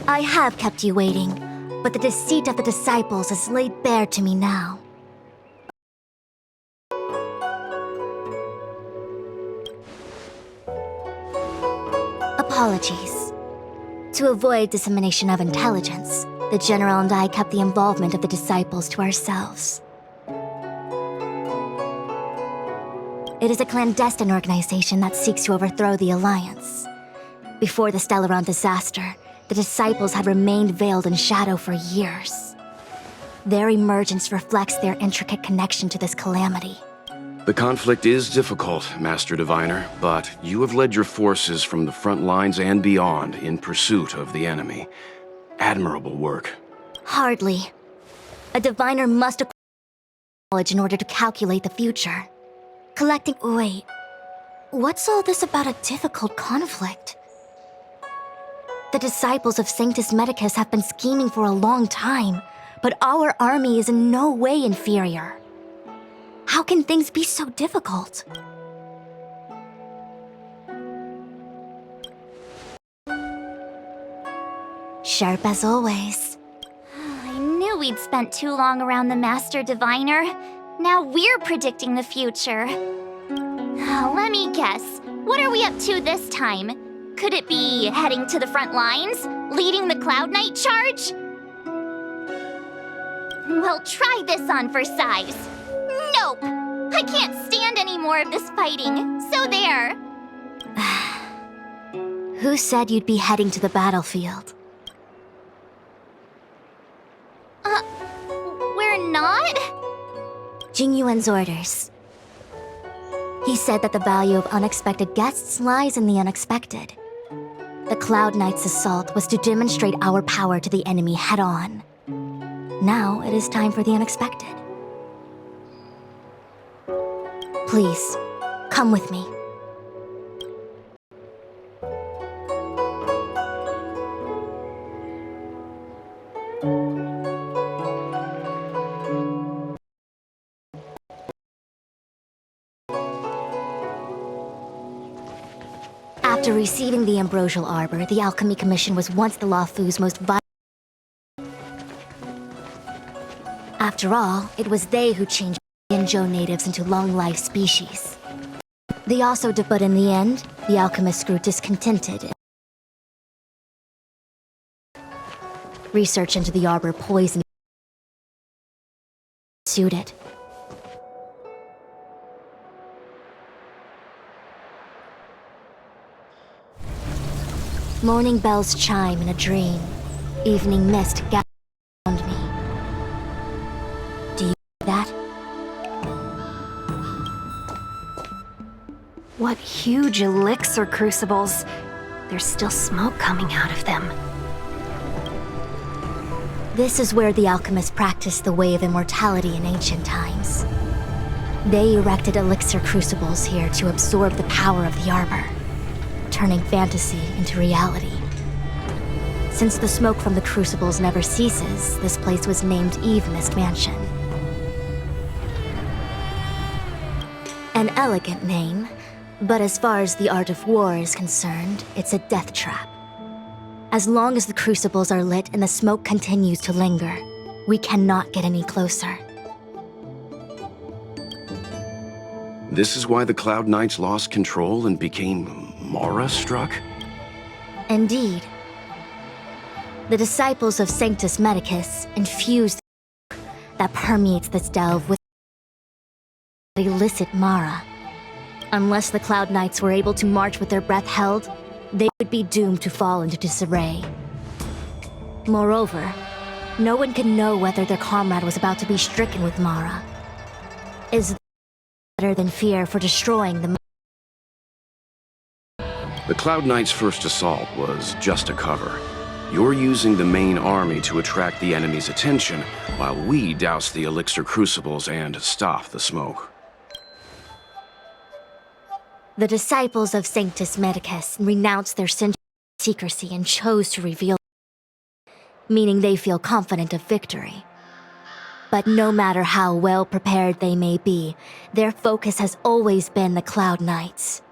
I have kept you waiting, but the deceit of the disciples is laid bare to me now. Apologies. To avoid dissemination of intelligence, the General and I kept the involvement of the disciples to ourselves. It is a clandestine organization that seeks to overthrow the Alliance. Before the Stellaron disaster, the disciples had remained veiled in shadow for years. Their emergence reflects their intricate connection to this calamity. The conflict is difficult, Master Diviner, but you have led your forces from the front lines and beyond in pursuit of the enemy. Admirable work. Hardly. A diviner must acquire knowledge in order to calculate the future. Wait. What's all this about a difficult conflict? The disciples of Sanctus Medicus have been scheming for a long time, but our army is in no way inferior. How can things be so difficult? Sharp as always. I knew we'd spent too long around the Master Diviner. Now we're predicting the future. Let me guess. What are we up to this time? Could it be heading to the front lines? Leading the Cloud Knight charge? Well, try this on for size. Nope! I can't stand any more of this fighting, so there. Who said you'd be heading to the battlefield? We're not? Jingyuan's orders. He said that the value of unexpected guests lies in the unexpected. The Cloud Knight's assault was to demonstrate our power to the enemy head-on. Now it is time for the unexpected. Please, come with me. After receiving the Ambrosial Arbor, the Alchemy Commission was once the Luofu's most vital. After all, it was they who changed Yinzhou natives into long-life species. They also did, but in the end, the alchemists grew discontented. Research into the arbor poison suited. Morning bells chime in a dream. Evening mist gathers around me. Do you hear that? What huge elixir crucibles. There's still smoke coming out of them. This is where the alchemists practiced the way of immortality in ancient times. They erected elixir crucibles here to absorb the power of the arbor, turning fantasy into reality. Since the smoke from the crucibles never ceases, this place was named Evenist Mansion. An elegant name, but as far as the art of war is concerned, it's a death trap. As long as the crucibles are lit and the smoke continues to linger, we cannot get any closer. This is why the Cloud Knights lost control and became Mara-struck? Indeed. The disciples of Sanctus Medicus infused the smoke that permeates this delve with illicit Mara. Unless the Cloud Knights were able to march with their breath held, they would be doomed to fall into disarray. Moreover, no one could know whether their comrade was about to be stricken with Mara. Is that better than fear for destroying the The Cloud Knights' first assault was just a cover. You're using the main army to attract the enemy's attention, while we douse the elixir crucibles and stop the smoke. The disciples of Sanctus Medicus renounced their secrecy and chose to reveal, meaning they feel confident of victory. But no matter how well prepared they may be, their focus has always been the Cloud Knights.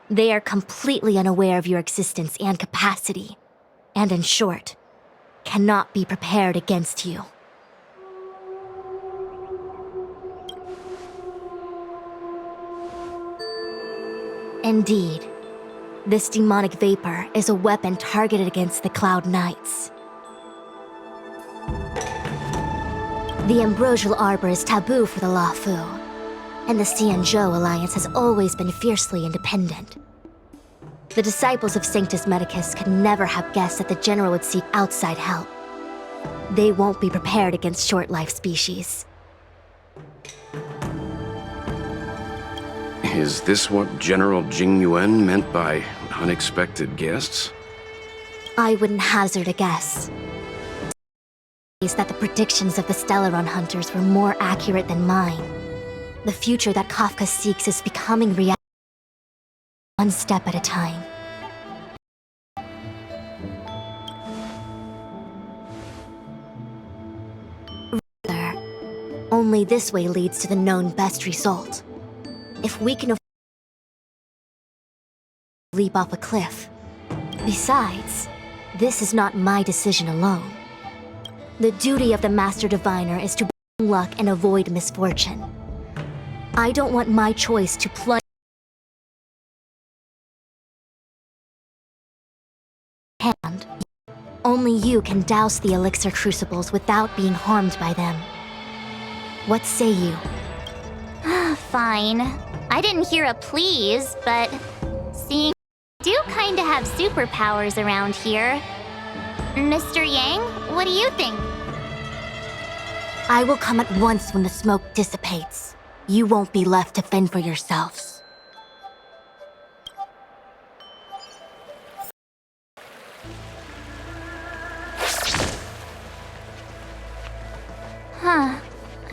They are completely unaware of your existence and capacity. And in short, cannot be prepared against you. Indeed, this demonic vapor is a weapon targeted against the Cloud Knights. The Ambrosial Arbor is taboo for the Luofu, and the Xianzhou Alliance has always been fiercely independent. The disciples of Sanctus Medicus could never have guessed that the General would seek outside help. They won't be prepared against short-life species. Is this what General Jingyuan meant by unexpected guests? I wouldn't hazard a guess. Is that the predictions of the Stellaron hunters were more accurate than mine. The future that Kafka seeks is becoming reality, one step at a time. Rather, only this way leads to the known best result. If we can leap off a cliff. Besides, this is not my decision alone. The duty of the Master Diviner is to bring luck and avoid misfortune. I don't want my choice to plunge hand. Only you can douse the elixir crucibles without being harmed by them. What say you? Fine. I didn't hear a please, but seeing you do kinda have superpowers around here. Mr. Yang, what do you think? I will come at once when the smoke dissipates. You won't be left to fend for yourselves. Huh.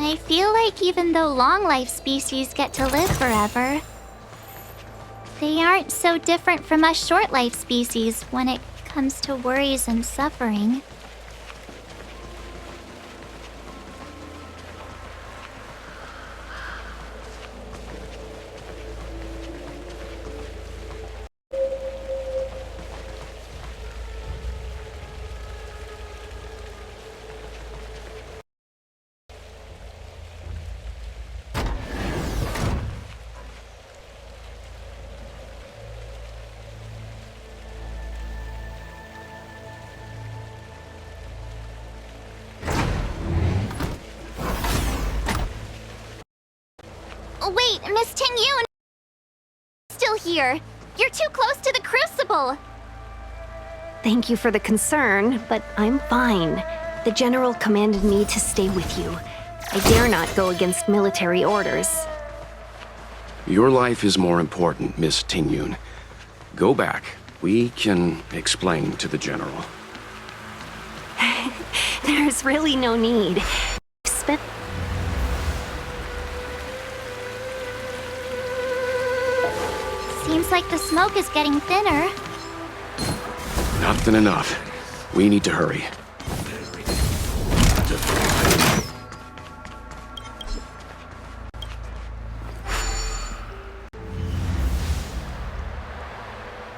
I feel like even though long-life species get to live forever, they aren't so different from us short-life species when it comes to worries and suffering. Wait, Miss Tingyun! Still here. You're too close to the crucible. Thank you for the concern, but I'm fine. The General commanded me to stay with you. I dare not go against military orders. Your life is more important, Miss Tingyun. Go back. We can explain to the General. There's really no need. Spent Seems like the smoke is getting thinner. Not thin enough. We need to hurry.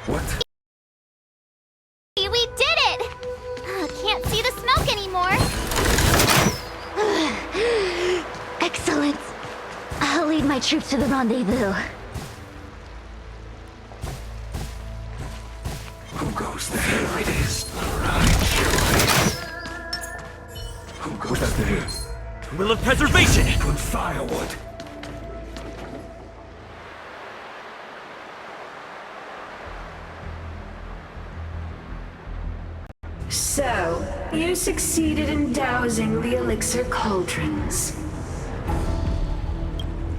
What? We did it! Can't see the smoke anymore. Excellent. I'll lead my troops to the rendezvous. Who goes there? Here it is. Right. Who goes there? Will of preservation! Put firewood. So, you succeeded in dousing the elixir cauldrons.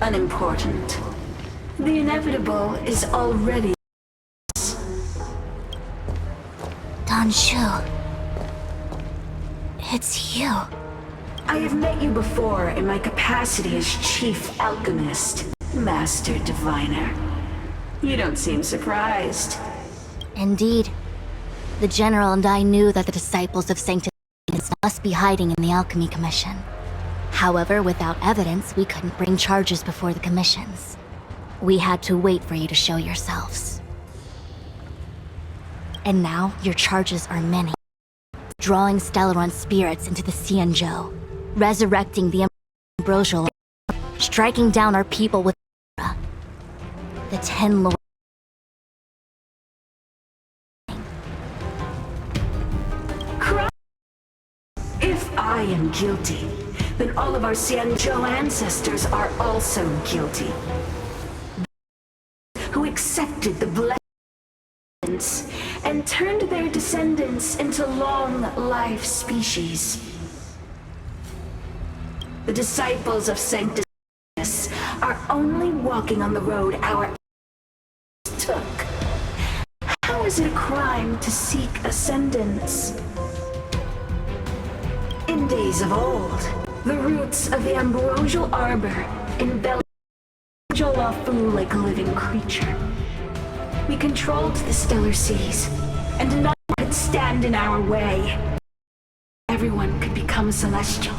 Unimportant. The inevitable is already. Danshu. It's you. I have met you before in my capacity as Chief Alchemist, Master Diviner. You don't seem surprised. Indeed. The General and I knew that the disciples of Sanctus must be hiding in the Alchemy Commission. However, without evidence, we couldn't bring charges before the commissions. We had to wait for you to show yourselves. And now, your charges are many. drawing Stellaron spirits into the Xianzhou, resurrecting the ambrosial, striking down our people with the 10 lords. If I am guilty, then all of our Xianzhou ancestors are also guilty. Who accepted the blessings and turned their descendants into long-life species. The disciples of Sanctus are only walking on the road our ancestors took. How is it a crime to seek ascendance? In days of old, the roots of the ambrosial arbor enveloped Jolafu like a living creature. We controlled the stellar seas, and none could stand in our way. Everyone could become a celestial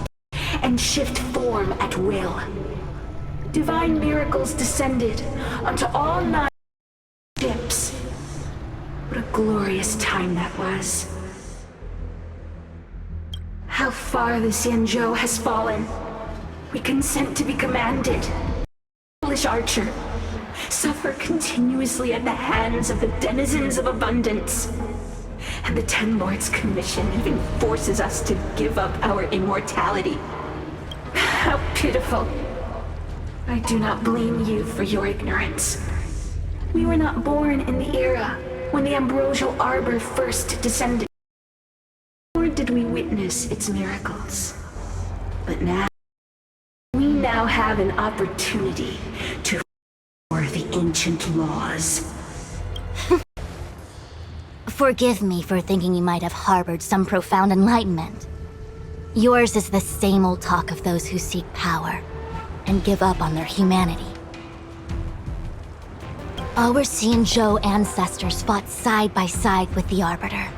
and shift form at will. Divine miracles descended onto all 9 ships. What a glorious time that was. How far the Xianzhou has fallen. We consent to be commanded. Foolish archer, suffer continuously at the hands of the denizens of abundance. And the 10 Lords' Commission even forces us to give up our immortality. How pitiful. I do not blame you for your ignorance. We were not born in the era when the ambrosial arbor first descended. Nor did we witness its miracles. But we now have an opportunity to restore the ancient laws. Forgive me for thinking you might have harbored some profound enlightenment. Yours is the same old talk of those who seek power and give up on their humanity. Our Xianzhou ancestors fought side by side with the Arbiter,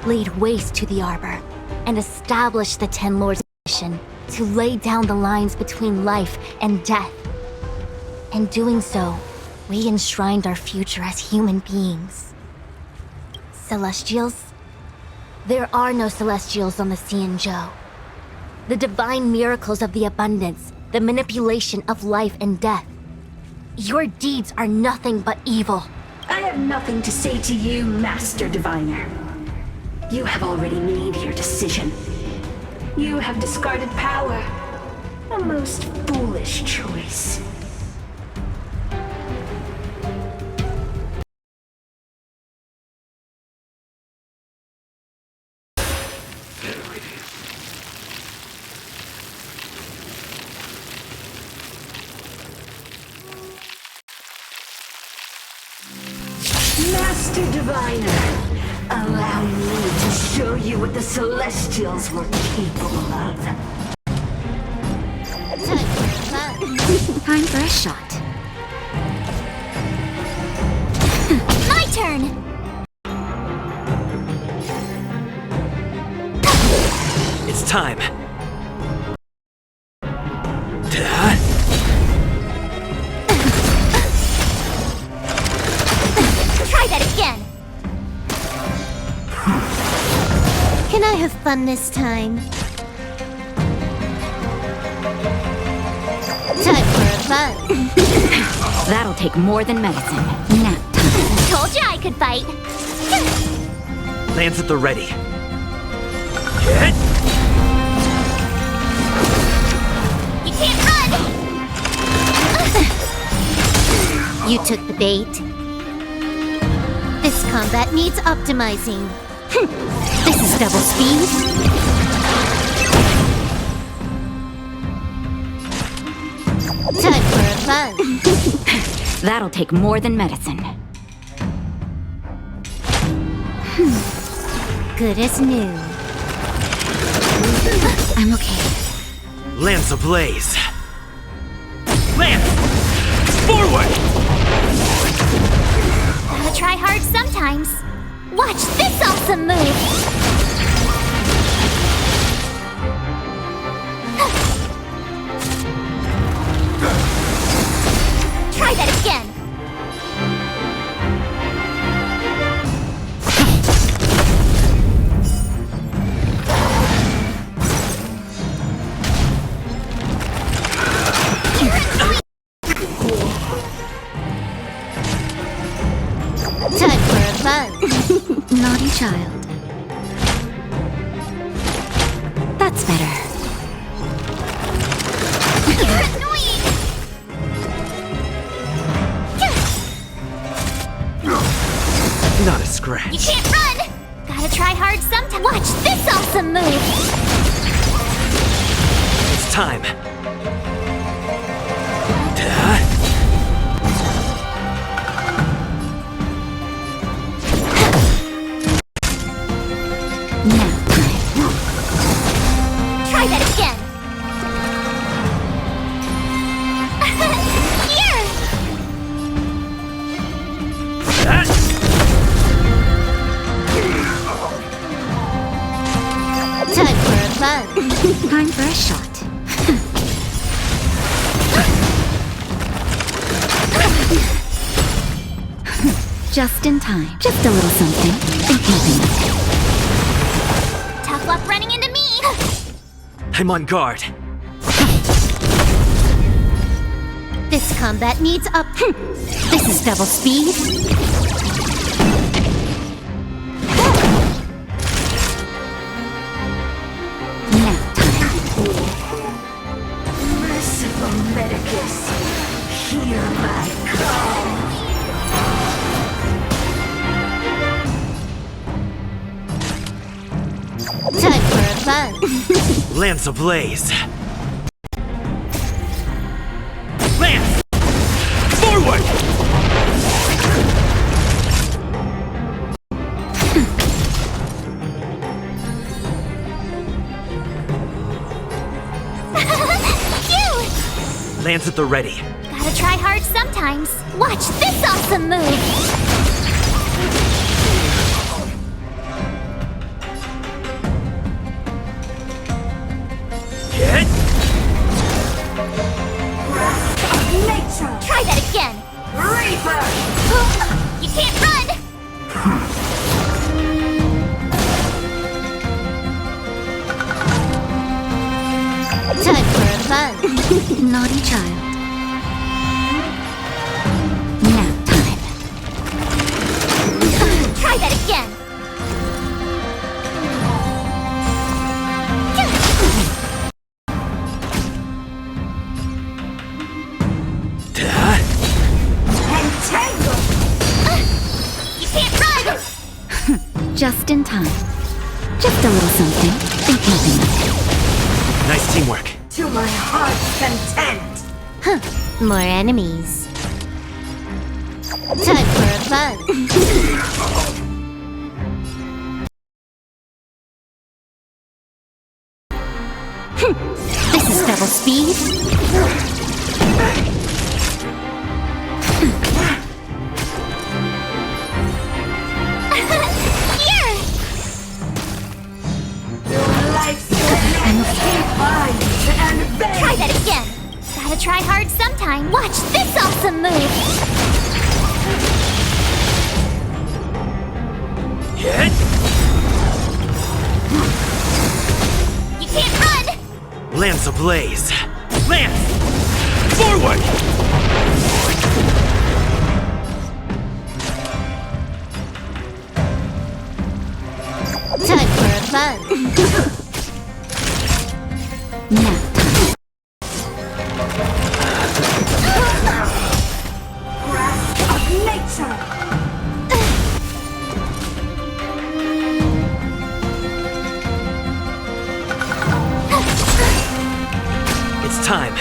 laid waste to the Arbor, and established the 10 Lords' mission to lay down the lines between life and death. In doing so, we enshrined our future as human beings. Celestials? There are no Celestials on the Xianzhou. The divine miracles of the abundance, the manipulation of life and death. Your deeds are nothing but evil. I have nothing to say to you, Master Diviner. You have already made your decision. You have discarded power. A most foolish choice. Master Diviner, allow me to show you what the Celestials were capable of. Time for a shot. My turn! It's time. Try that again! Can I have fun this time? Time for a fun. That'll take more than medicine. Nap time. Told you I could fight. Lance at the ready. Hit! You can't run! You took the bait. This combat needs optimizing. This is double speed. Time for a fun. That'll take more than medicine. Good as new. I'm okay. Lance ablaze. Lance! Forward! Gotta try hard sometimes. Watch this awesome move! Try that again! fun. Naughty child. That's better. You're annoying! Not a You scratch. can't run! Gotta try hard sometime. Watch this awesome move! It's time. Now time. Try that again! Here! Time for fun. Time for a shot. Just in time. Just a little something. Think nothing of it. Tough luck running into me! I'm on guard. This combat needs up. This is double speed. Now time. Merciful Medicus, hear my call. Time for fun. Lance ablaze. Lance! Forward! Phew! Lance at the ready. Gotta try hard sometimes. Watch this awesome move! Hit! Nature, Try that again! Reaper, You can't run! Time for fun. Naughty child. Now time. Try that again! entangle, You can't run! Just in time. Just a little something. Think nothing of it. Nice teamwork. to my heart's content. More enemies. Time for fun. This is double speed. Here! Life's divine and vain. Try that again. Gotta try hard sometime. Watch this awesome move. Hit! You can't run! Lance ablaze. Lance! Forward! Time for fun. Now time. Grasp of nature. It's time.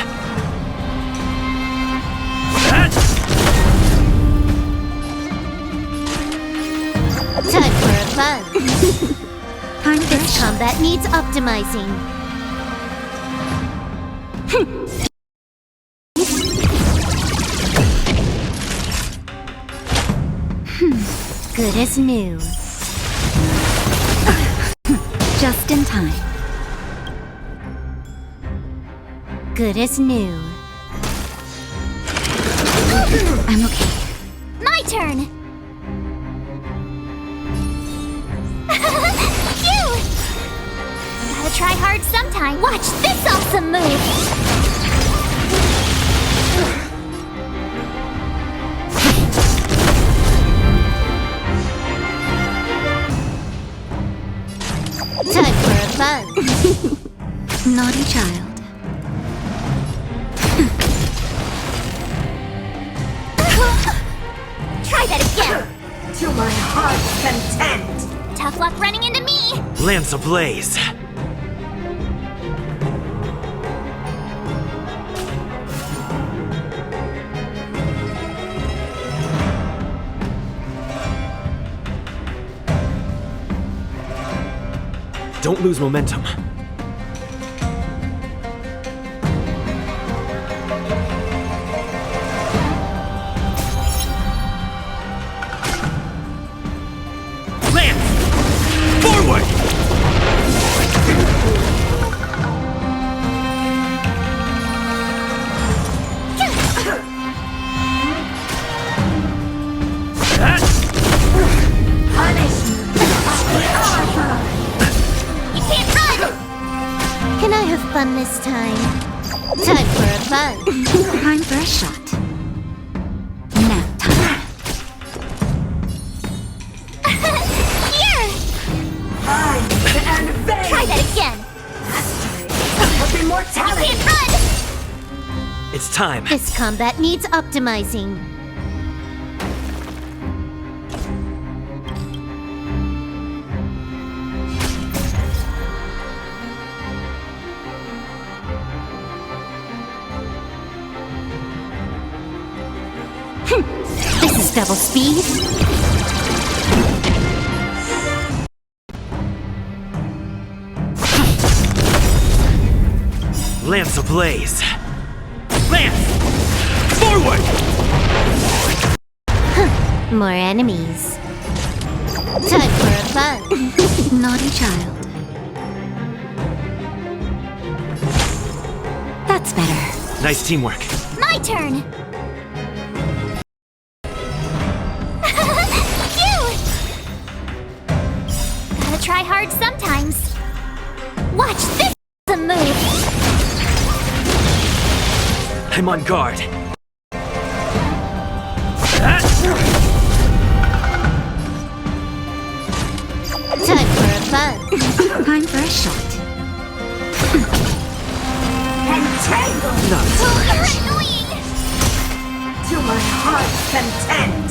Time for fun. Time for a This shot. combat needs optimizing. Good as new. Just in time. Good as new. I'm okay. My turn! Phew! Gotta try hard sometime. Watch this awesome move! fun. Naughty child. Try that again. To my heart's content. Tough luck running into me. Lance ablaze. Don't lose momentum. Lance! Forward! You can't run. Can I have fun this time? Time for a fun. Time for a shot. Nap time. Here. And vain. Try that again. Of You immortality. can't run. It's time. This combat needs optimizing. This is double speed. Lance ablaze. Lance! Forward! More enemies. Time for a fun. Naughty child. That's better. Nice teamwork. My turn. Phew! Gotta try hard sometimes. Watch this move. I'm on guard. Time for a fun. Time for a shot. Entangled. Not Oh, you're annoying. To my heart's content.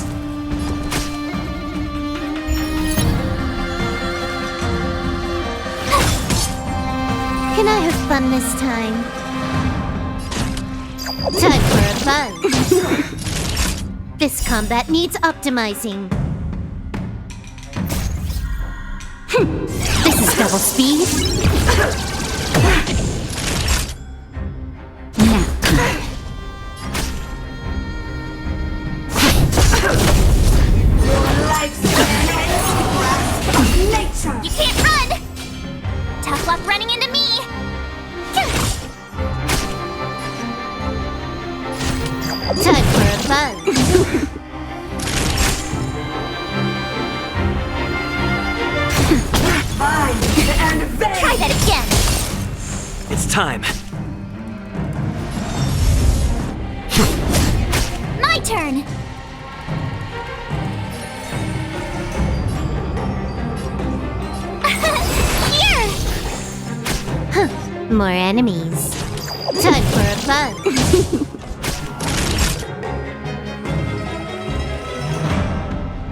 Can I have fun this time? Time for a fun. This combat needs optimizing. This is double speed. Nap time. Life's grasp of nature. You can't run. Tough luck running into me. Time for a fun. And vain. Try that again. It's time. My turn. Here. More enemies. Time for a fun.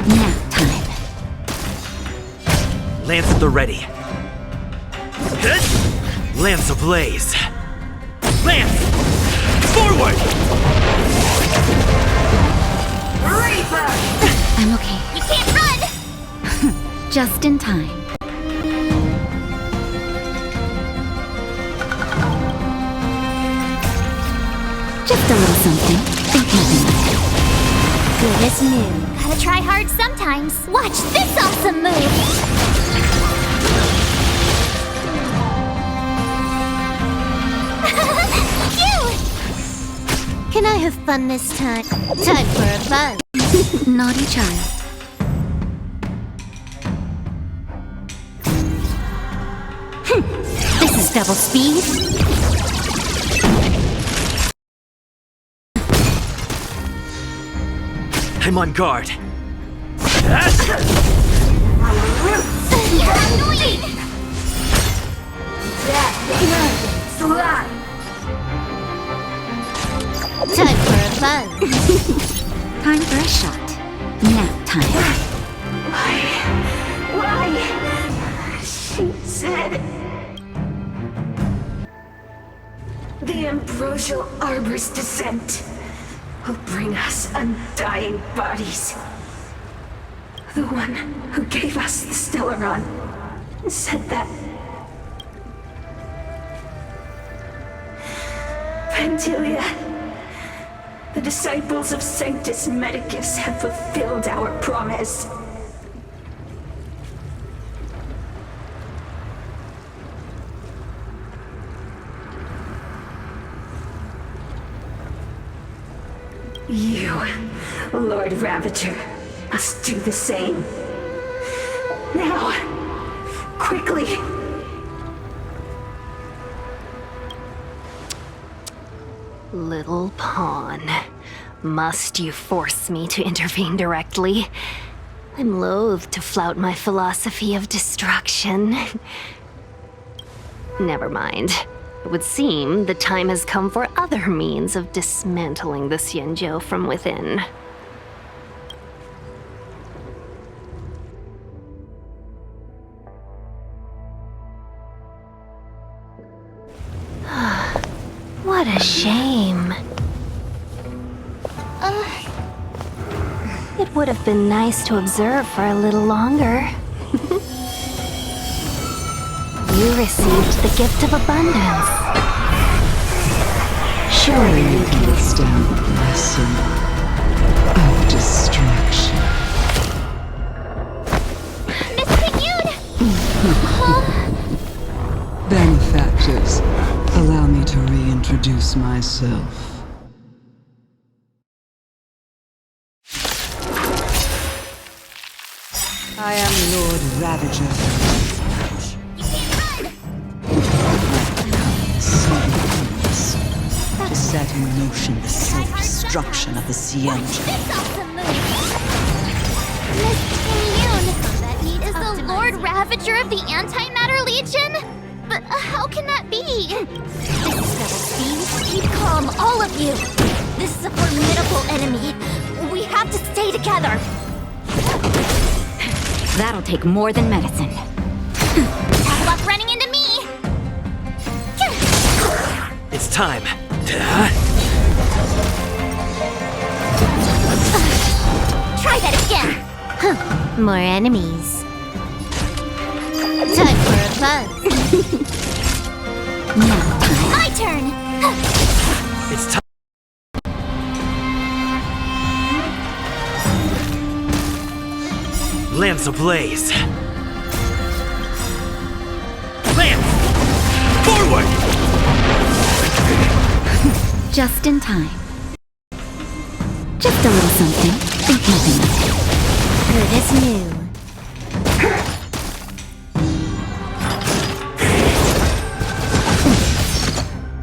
Nap time. Lance at the ready. Lance ablaze. Lance! Forward! Reaper. I'm okay. You can't run. Just in time. Just a little something. Think nothing of it. Good as new. Gotta try hard sometimes. Watch this awesome move. Phew! Can I have fun this time? Time for a fun. Naughty child. This is double speed. I'm on guard. You're annoying. Slime! Time for a buzz. Time for a shot. Nap time. Why? She said... The ambrosial arbor's descent will bring us undying bodies. The one who gave us the Stellaron said that. Pantilia, the disciples of Sanctus Medicus have fulfilled our promise. You, Lord Ravager, must do the same. Now, quickly. Little pawn. Must you force me to intervene directly? I'm loath to flout my philosophy of destruction. Never mind. It would seem the time has come for other means of dismantling the Xianzhou from within. What a shame. It would have been nice to observe for a little longer. You received the gift of abundance. Surely you can withstand the blessing of distraction. Miss Pigune! Benefactors, allow me to reintroduce myself. I am Lord Ravager. To set in motion the self-destruction of the Xianzhou. Miss Pigune! Is the Lord Ravager of the Antimatter Legion? But how can that be? This is Double Speed. Keep calm, all of you. This is a formidable enemy. We have to stay together. That'll take more than medicine. Tough luck running into me! It's time. Try that again! More enemies. Time for a buzz. Now time. My turn! It's time. Lance ablaze. Lance! Forward! Just in time. Just a little something. Think nothing of it. Good as new.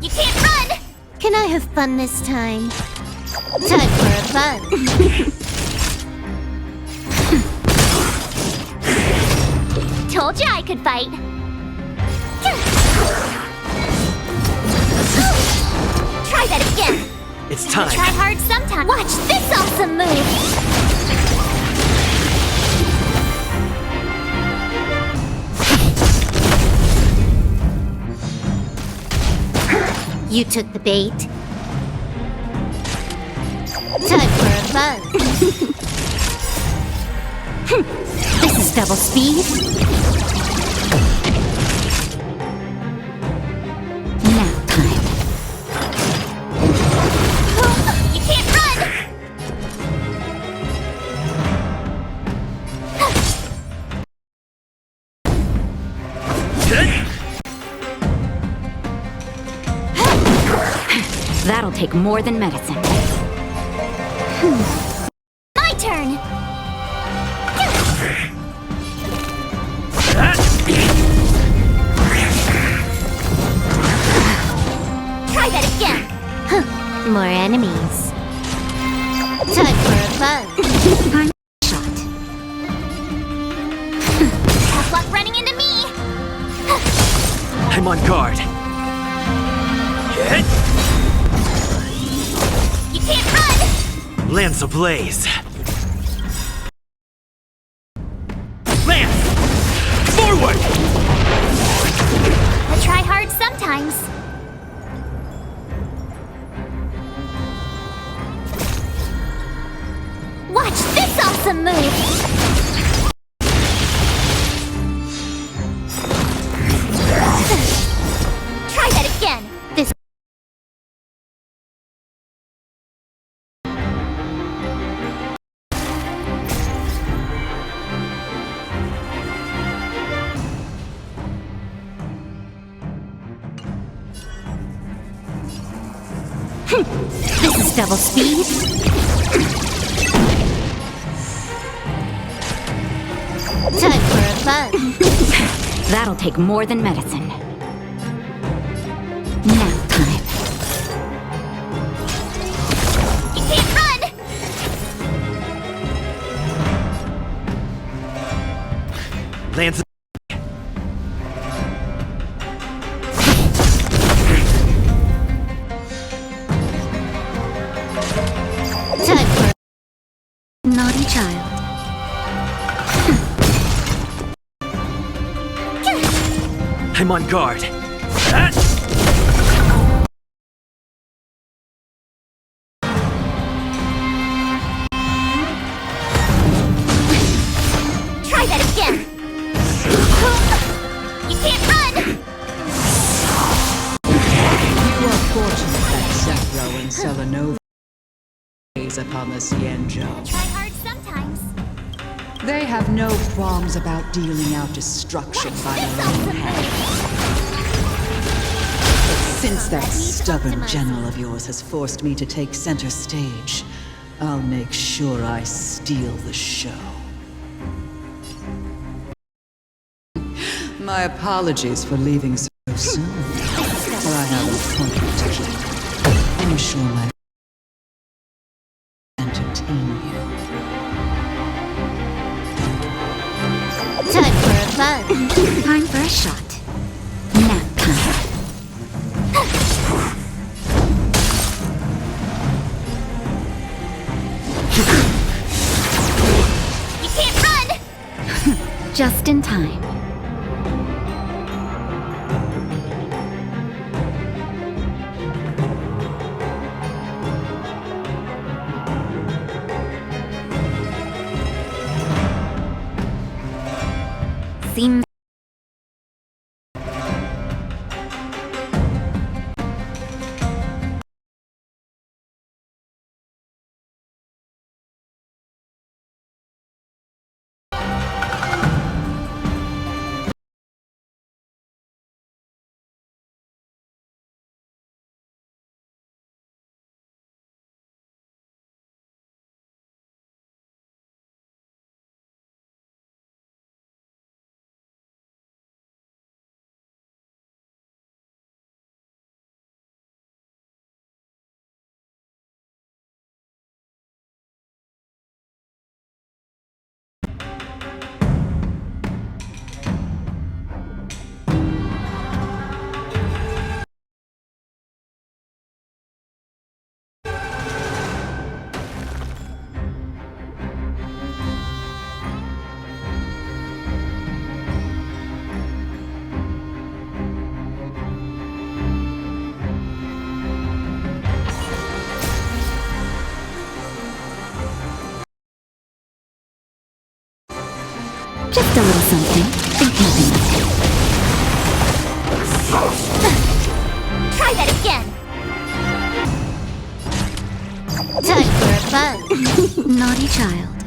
You can't run! Can I have fun this time? Time for a buzz. Told you I could fight. Try that again! It's time. Try hard sometime. Watch this awesome move! You took the bait. Time for a buzz. This is double speed. Now time. You can't run! That'll take more than medicine. My turn! Try that again! More enemies. Time for a buzz. Time shot. Tough luck running into me! I'm I'm on guard. Hit! You can't run! Lance ablaze. Lance! Forward! I try hard sometimes. Watch this awesome move! Try that again! This This is double speed. Time for a fun. That'll take more than medicine. Nap time. you can't run! Lance. Time for Naughty child. I'm on guard. Ah! Try that again! You can't run! You are fortunate that Zephyro and Selenova gaze upon the Cienjo. Try hard sometimes. They have no qualms about dealing out destruction by their own hand. But since that stubborn general of yours has forced me to take center stage, I'll make sure I steal the show. My apologies for leaving so soon, but I have an appointment to keep. I'm sure my entertain you. time for a fun. Time for a shot. Nap time. You can't run! Just in time. Seems just a little something. Think nothing of it. Try that again! Time for a fun. Naughty child.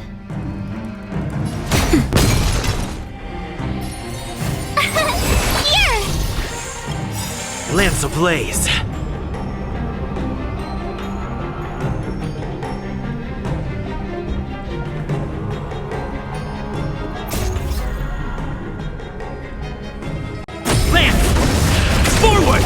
Here! Lance ablaze. Lance! Forward!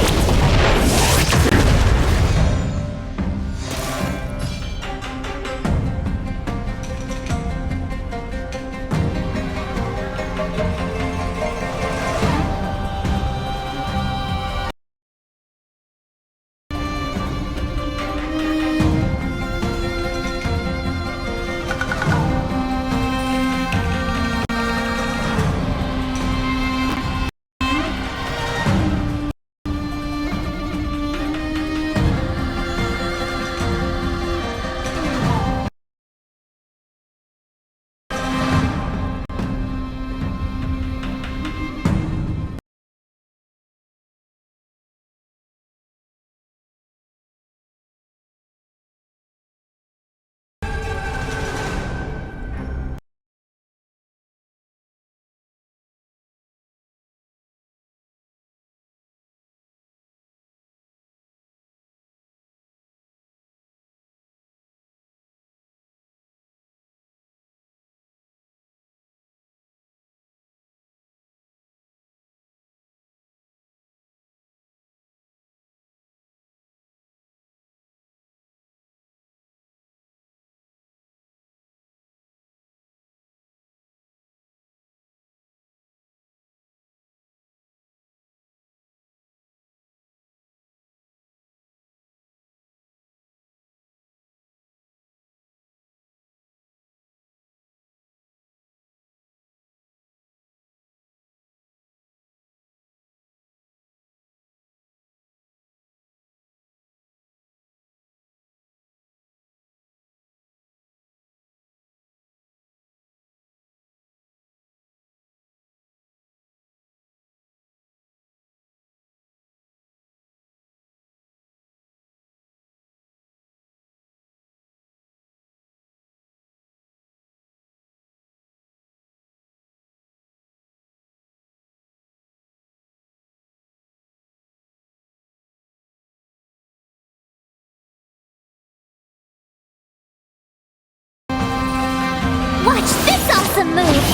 Watch this awesome move!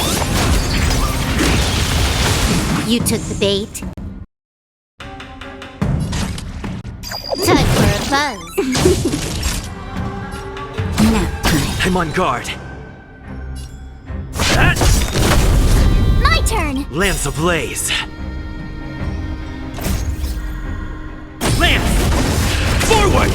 You took the bait. Time for a buzz. Nap time. I'm on guard. My turn! Lance ablaze. Lance! Forward!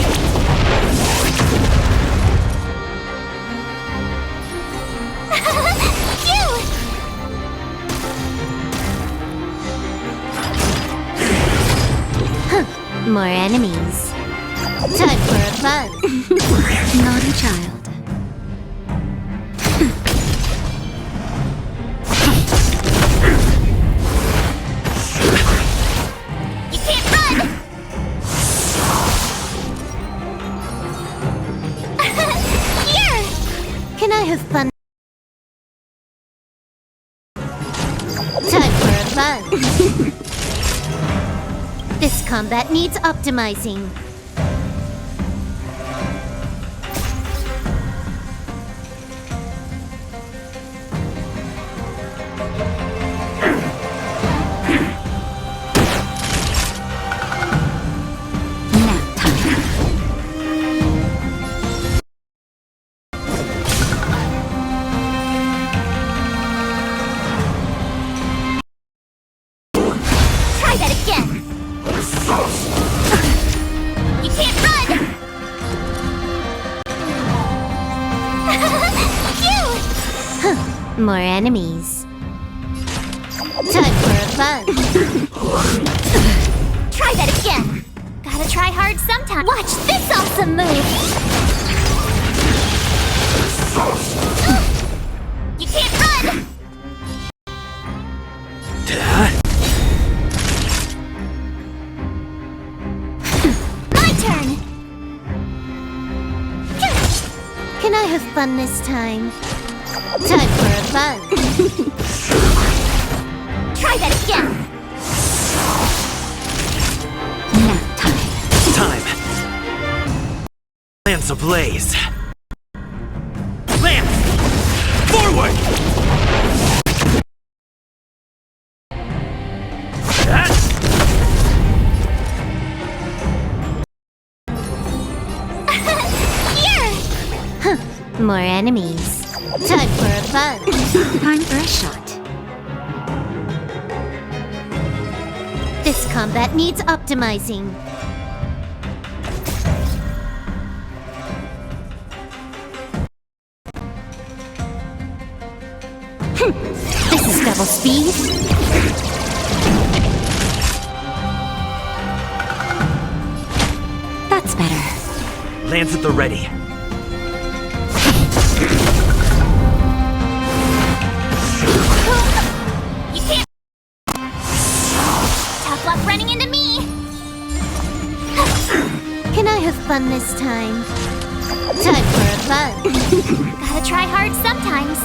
More enemies. Time for a buzz. Naughty child. You can't run! Here! Can I have fun? Time for a buzz. This combat needs optimizing. Nap time. Try that again! You can't run! Phew! More enemies. Time for a buzz. Try that again! Gotta try hard sometime. Watch this awesome move! You can't run! My turn! Can I have fun this time? Time for a buzz. Try that again! Nap time. Time. Lance ablaze. Lance! Forward! Here! More enemies. Time for a buzz. Time for a shot. This combat needs optimizing. This is double speed. That's better. Lance at the ready. You can't. Tough luck running into me. Can I have fun this time? Time for a buzz. Gotta try hard sometimes.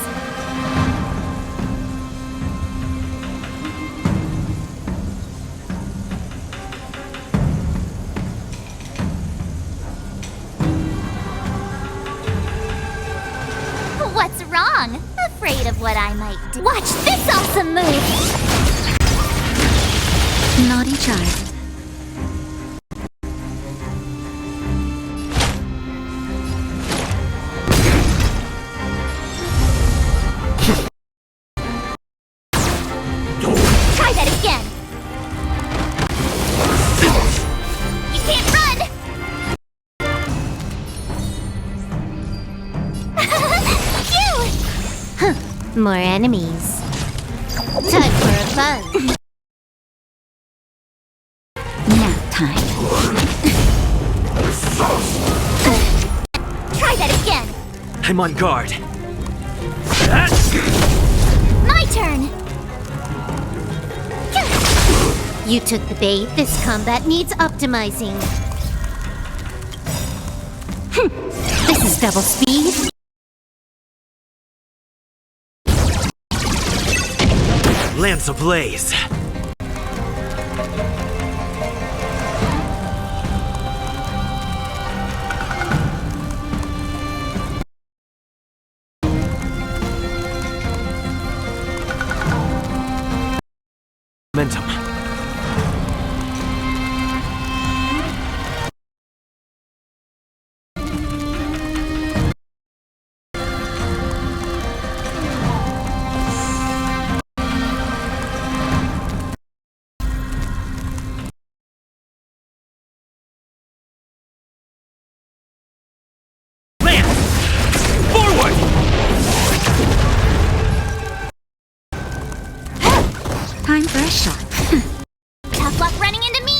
What's wrong? Afraid of what I might do. Watch this awesome move! Naughty child. Try that again! You can't run! Phew! More enemies. Time for a buzz. Nap time. Try that again! I'm on guard. My turn! You took the bait. This combat needs optimizing. This is double speed. Lance ablaze. Phantom. Time for a shot. Tough luck running into me!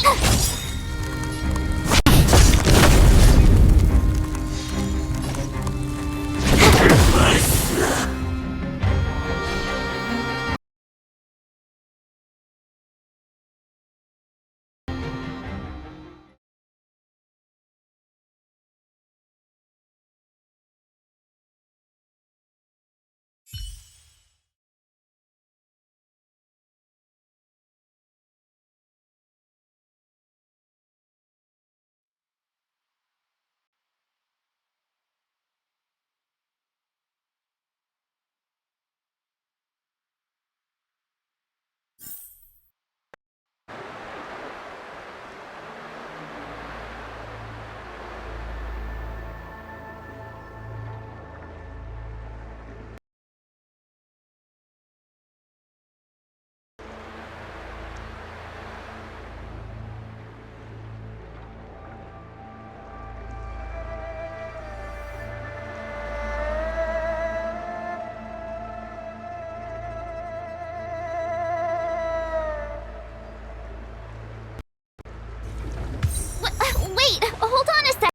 Wait, hold on a sec.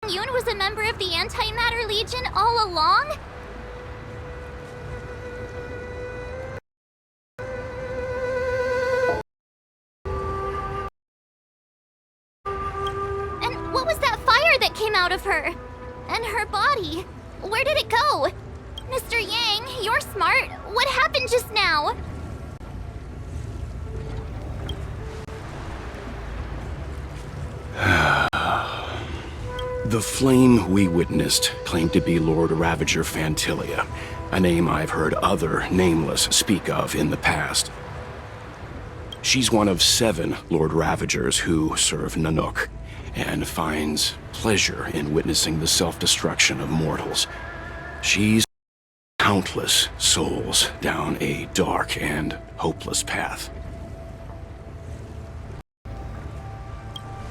Yoon was a member of the Antimatter Legion all along? And what was that fire that came out of her? And her body? Where did it go? Mr. Yang, you're smart. What happened just now? The flame we witnessed claimed to be Lord Ravager Phantilia, a name I've heard other Nameless speak of in the past. She's one of 7 Lord Ravagers who serve Nanook, and finds pleasure in witnessing the self-destruction of mortals. She's countless souls down a dark and hopeless path.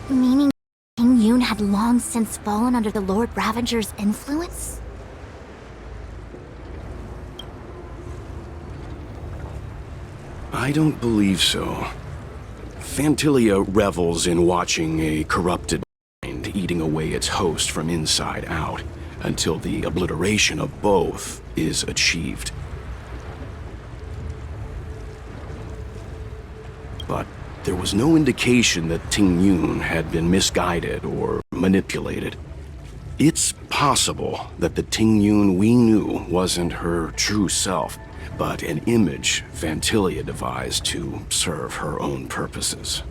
Meaning King Yoon had long since fallen under the Lord Ravager's influence? I don't believe so. Phantilia revels in watching a corrupted mind eating away its host from inside out, until the obliteration of both is achieved. But there was no indication that Ting Yoon had been misguided or manipulated. It's possible that the Ting Yoon we knew wasn't her true self, but an image Phantilia devised to serve her own purposes.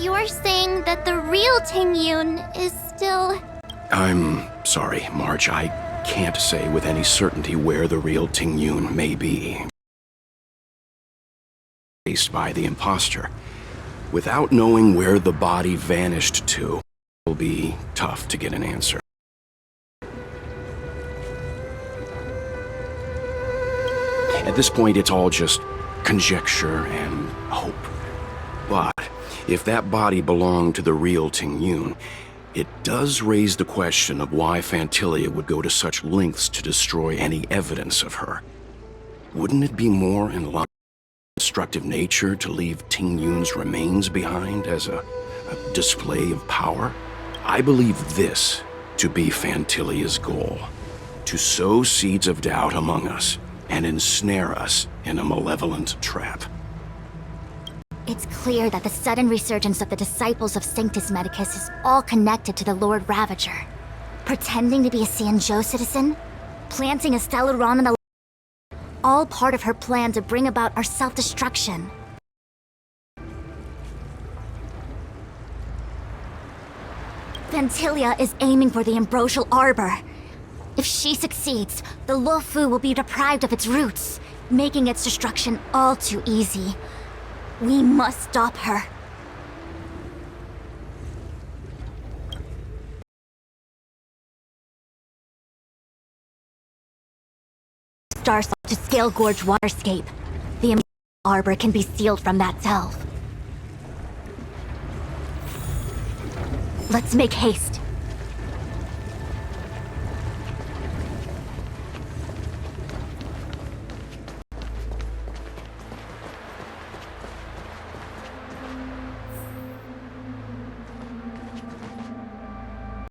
You're saying that the real Ting Yoon is still... I'm sorry, March. I can't say with any certainty where the real Ting Yoon may be. Faced by the imposter. Without knowing where the body vanished to, it'll be tough to get an answer. At this point, it's all just conjecture and hope. But if that body belonged to the real Ting Yoon, it does raise the question of why Phantilia would go to such lengths to destroy any evidence of her. Wouldn't it be more in line with destructive nature to leave Ting Yoon's remains behind as a display of power? I believe this to be Phantilia's goal: to sow seeds of doubt among us and ensnare us in a malevolent trap. It's clear that the sudden resurgence of the disciples of Sanctus Medicus is all connected to the Lord Ravager. Pretending to be a Xianzhou citizen, planting a Stellaron in the all part of her plan to bring about our self-destruction. Vantilia is aiming for the ambrosial arbor. If she succeeds, the Luofu will be deprived of its roots, making its destruction all too easy. We must stop her. Stars to Scale Gorge waterscape. The arbor can be sealed from that delve. Let's make haste.